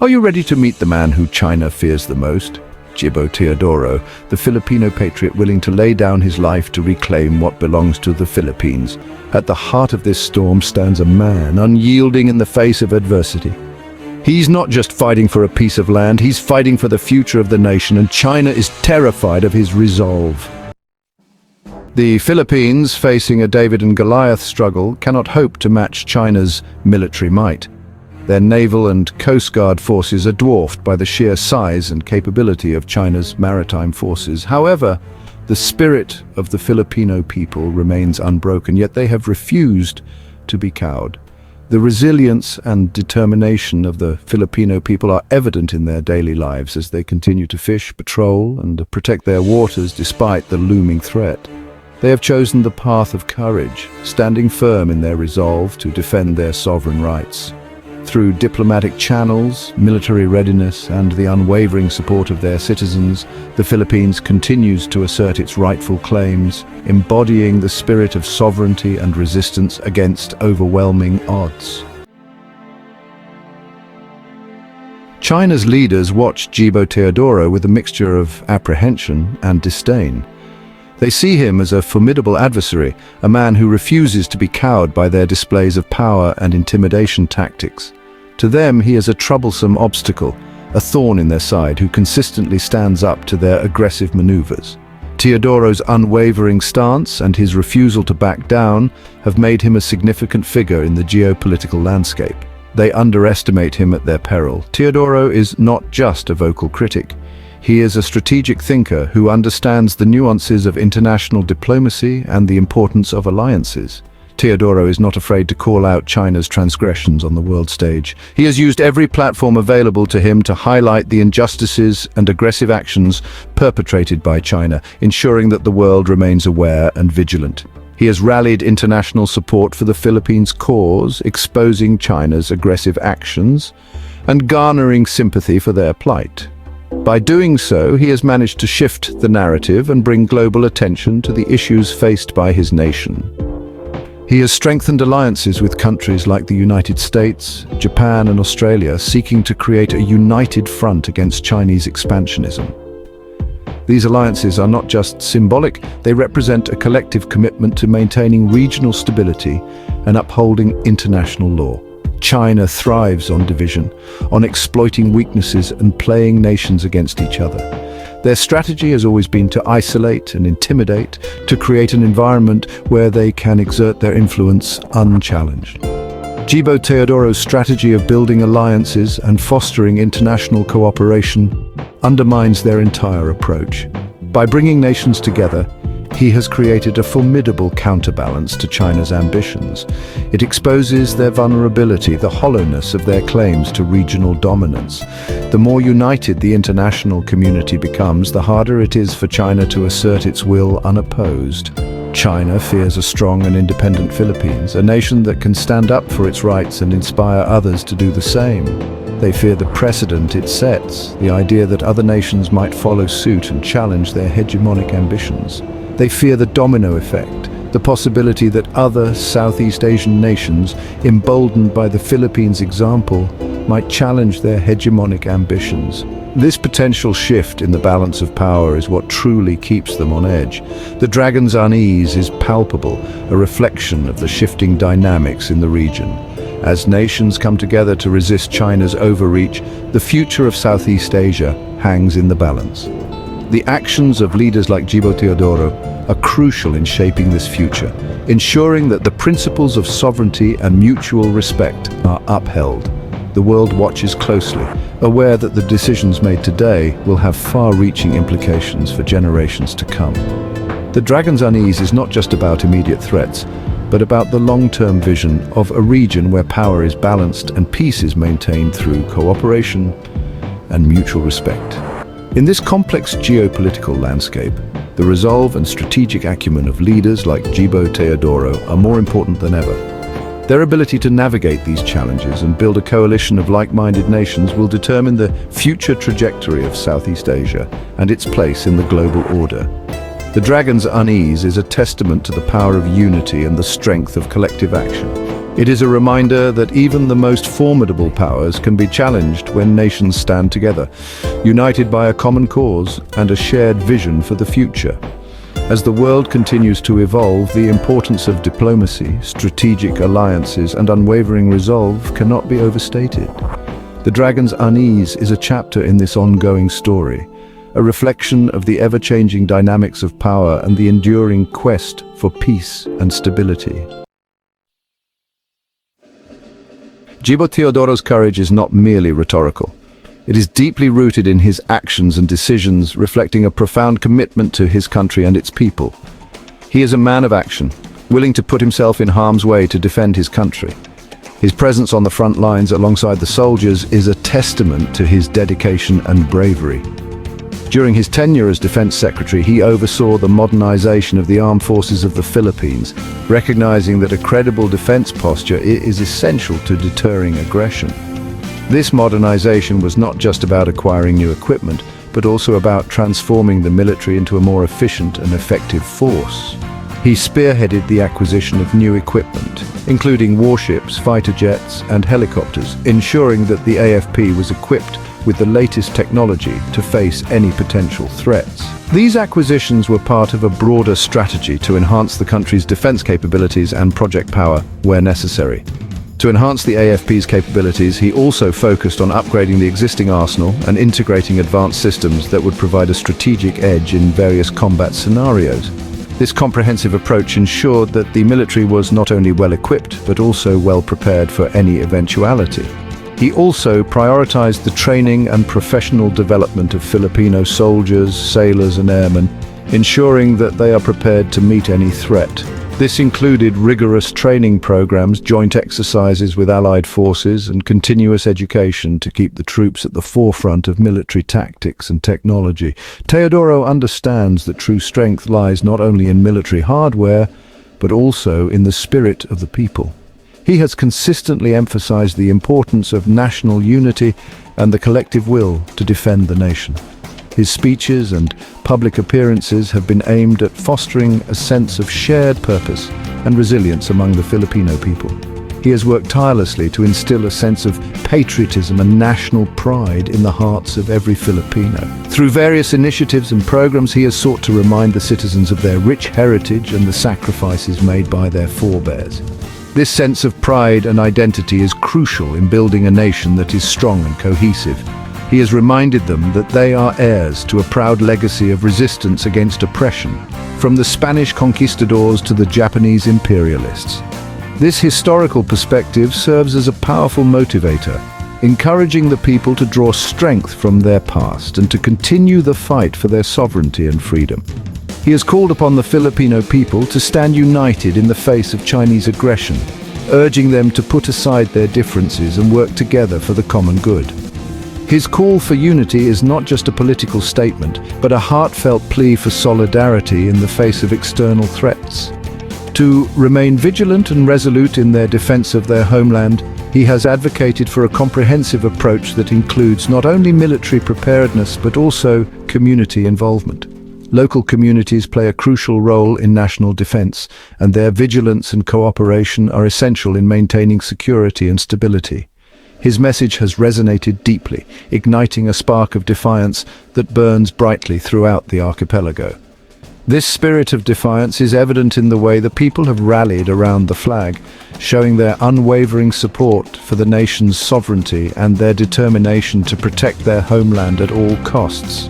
Are you ready to meet the man who China fears the most? Gibo Teodoro, the Filipino patriot willing to lay down his life to reclaim what belongs to the Philippines. At the heart of this storm stands a man unyielding in the face of adversity. He's not just fighting for a piece of land, he's fighting for the future of the nation, and China is terrified of his resolve. The Philippines, facing a David and Goliath struggle, cannot hope to match China's military might. Their naval and coast guard forces are dwarfed by the sheer size and capability of China's maritime forces. However, the spirit of the Filipino people remains unbroken, yet they have refused to be cowed. The resilience and determination of the Filipino people are evident in their daily lives as they continue to fish, patrol, and protect their waters despite the looming threat. They have chosen the path of courage, standing firm in their resolve to defend their sovereign rights. Through diplomatic channels, military readiness, and the unwavering support of their citizens, the Philippines continues to assert its rightful claims, embodying the spirit of sovereignty and resistance against overwhelming odds. China's leaders watch Gibo Teodoro with a mixture of apprehension and disdain. They see him as a formidable adversary, a man who refuses to be cowed by their displays of power and intimidation tactics. To them, he is a troublesome obstacle, a thorn in their side who consistently stands up to their aggressive maneuvers. Teodoro's unwavering stance and his refusal to back down have made him a significant figure in the geopolitical landscape. They underestimate him at their peril. Teodoro is not just a vocal critic. He is a strategic thinker who understands the nuances of international diplomacy and the importance of alliances. Teodoro is not afraid to call out China's transgressions on the world stage. He has used every platform available to him to highlight the injustices and aggressive actions perpetrated by China, ensuring that the world remains aware and vigilant. He has rallied international support for the Philippines' cause, exposing China's aggressive actions and garnering sympathy for their plight. By doing so, he has managed to shift the narrative and bring global attention to the issues faced by his nation. He has strengthened alliances with countries like the United States, Japan, and Australia, seeking to create a united front against Chinese expansionism. These alliances are not just symbolic, they represent a collective commitment to maintaining regional stability and upholding international law. China thrives on division, on exploiting weaknesses and playing nations against each other. Their strategy has always been to isolate and intimidate, to create an environment where they can exert their influence unchallenged. Gibo Teodoro's strategy of building alliances and fostering international cooperation undermines their entire approach. By bringing nations together, he has created a formidable counterbalance to China's ambitions. It exposes their vulnerability, the hollowness of their claims to regional dominance. The more united the international community becomes, the harder it is for China to assert its will unopposed. China fears a strong and independent Philippines, a nation that can stand up for its rights and inspire others to do the same. They fear the precedent it sets, the idea that other nations might follow suit and challenge their hegemonic ambitions. They fear the domino effect, the possibility that other Southeast Asian nations, emboldened by the Philippines' example, might challenge their hegemonic ambitions. This potential shift in the balance of power is what truly keeps them on edge. The dragon's unease is palpable, a reflection of the shifting dynamics in the region. As nations come together to resist China's overreach, the future of Southeast Asia hangs in the balance. The actions of leaders like Gibo Teodoro are crucial in shaping this future, ensuring that the principles of sovereignty and mutual respect are upheld. The world watches closely, aware that the decisions made today will have far-reaching implications for generations to come. The dragon's unease is not just about immediate threats, but about the long-term vision of a region where power is balanced and peace is maintained through cooperation and mutual respect. In this complex geopolitical landscape, the resolve and strategic acumen of leaders like Gibo Teodoro are more important than ever. Their ability to navigate these challenges and build a coalition of like-minded nations will determine the future trajectory of Southeast Asia and its place in the global order. The dragon's unease is a testament to the power of unity and the strength of collective action. It is a reminder that even the most formidable powers can be challenged when nations stand together, united by a common cause and a shared vision for the future. As the world continues to evolve, the importance of diplomacy, strategic alliances, and unwavering resolve cannot be overstated. The dragon's Unease is a chapter in this ongoing story, a reflection of the ever-changing dynamics of power and the enduring quest for peace and stability. Gibo Teodoro's courage is not merely rhetorical. It is deeply rooted in his actions and decisions, reflecting a profound commitment to his country and its people. He is a man of action, willing to put himself in harm's way to defend his country. His presence on the front lines alongside the soldiers is a testament to his dedication and bravery. During his tenure as Defense Secretary, he oversaw the modernization of the armed forces of the Philippines, recognizing that a credible defense posture is essential to deterring aggression. This modernization was not just about acquiring new equipment, but also about transforming the military into a more efficient and effective force. He spearheaded the acquisition of new equipment, including warships, fighter jets, and helicopters, ensuring that the AFP was equipped with the latest technology to face any potential threats. These acquisitions were part of a broader strategy to enhance the country's defense capabilities and project power where necessary. To enhance the AFP's capabilities, he also focused on upgrading the existing arsenal and integrating advanced systems that would provide a strategic edge in various combat scenarios. This comprehensive approach ensured that the military was not only well equipped, but also well prepared for any eventuality. He also prioritized the training and professional development of Filipino soldiers, sailors, and airmen, ensuring that they are prepared to meet any threat. This included rigorous training programs, joint exercises with allied forces, and continuous education to keep the troops at the forefront of military tactics and technology. Teodoro understands that true strength lies not only in military hardware, but also in the spirit of the people. He has consistently emphasized the importance of national unity and the collective will to defend the nation. His speeches and public appearances have been aimed at fostering a sense of shared purpose and resilience among the Filipino people. He has worked tirelessly to instill a sense of patriotism and national pride in the hearts of every Filipino. Through various initiatives and programs, he has sought to remind the citizens of their rich heritage and the sacrifices made by their forebears. This sense of pride and identity is crucial in building a nation that is strong and cohesive. He has reminded them that they are heirs to a proud legacy of resistance against oppression, from the Spanish conquistadors to the Japanese imperialists. This historical perspective serves as a powerful motivator, encouraging the people to draw strength from their past and to continue the fight for their sovereignty and freedom. He has called upon the Filipino people to stand united in the face of Chinese aggression, urging them to put aside their differences and work together for the common good. His call for unity is not just a political statement, but a heartfelt plea for solidarity in the face of external threats. To remain vigilant and resolute in their defense of their homeland, he has advocated for a comprehensive approach that includes not only military preparedness, but also community involvement. Local communities play a crucial role in national defense, and their vigilance and cooperation are essential in maintaining security and stability. His message has resonated deeply, igniting a spark of defiance that burns brightly throughout the archipelago. This spirit of defiance is evident in the way the people have rallied around the flag, showing their unwavering support for the nation's sovereignty and their determination to protect their homeland at all costs.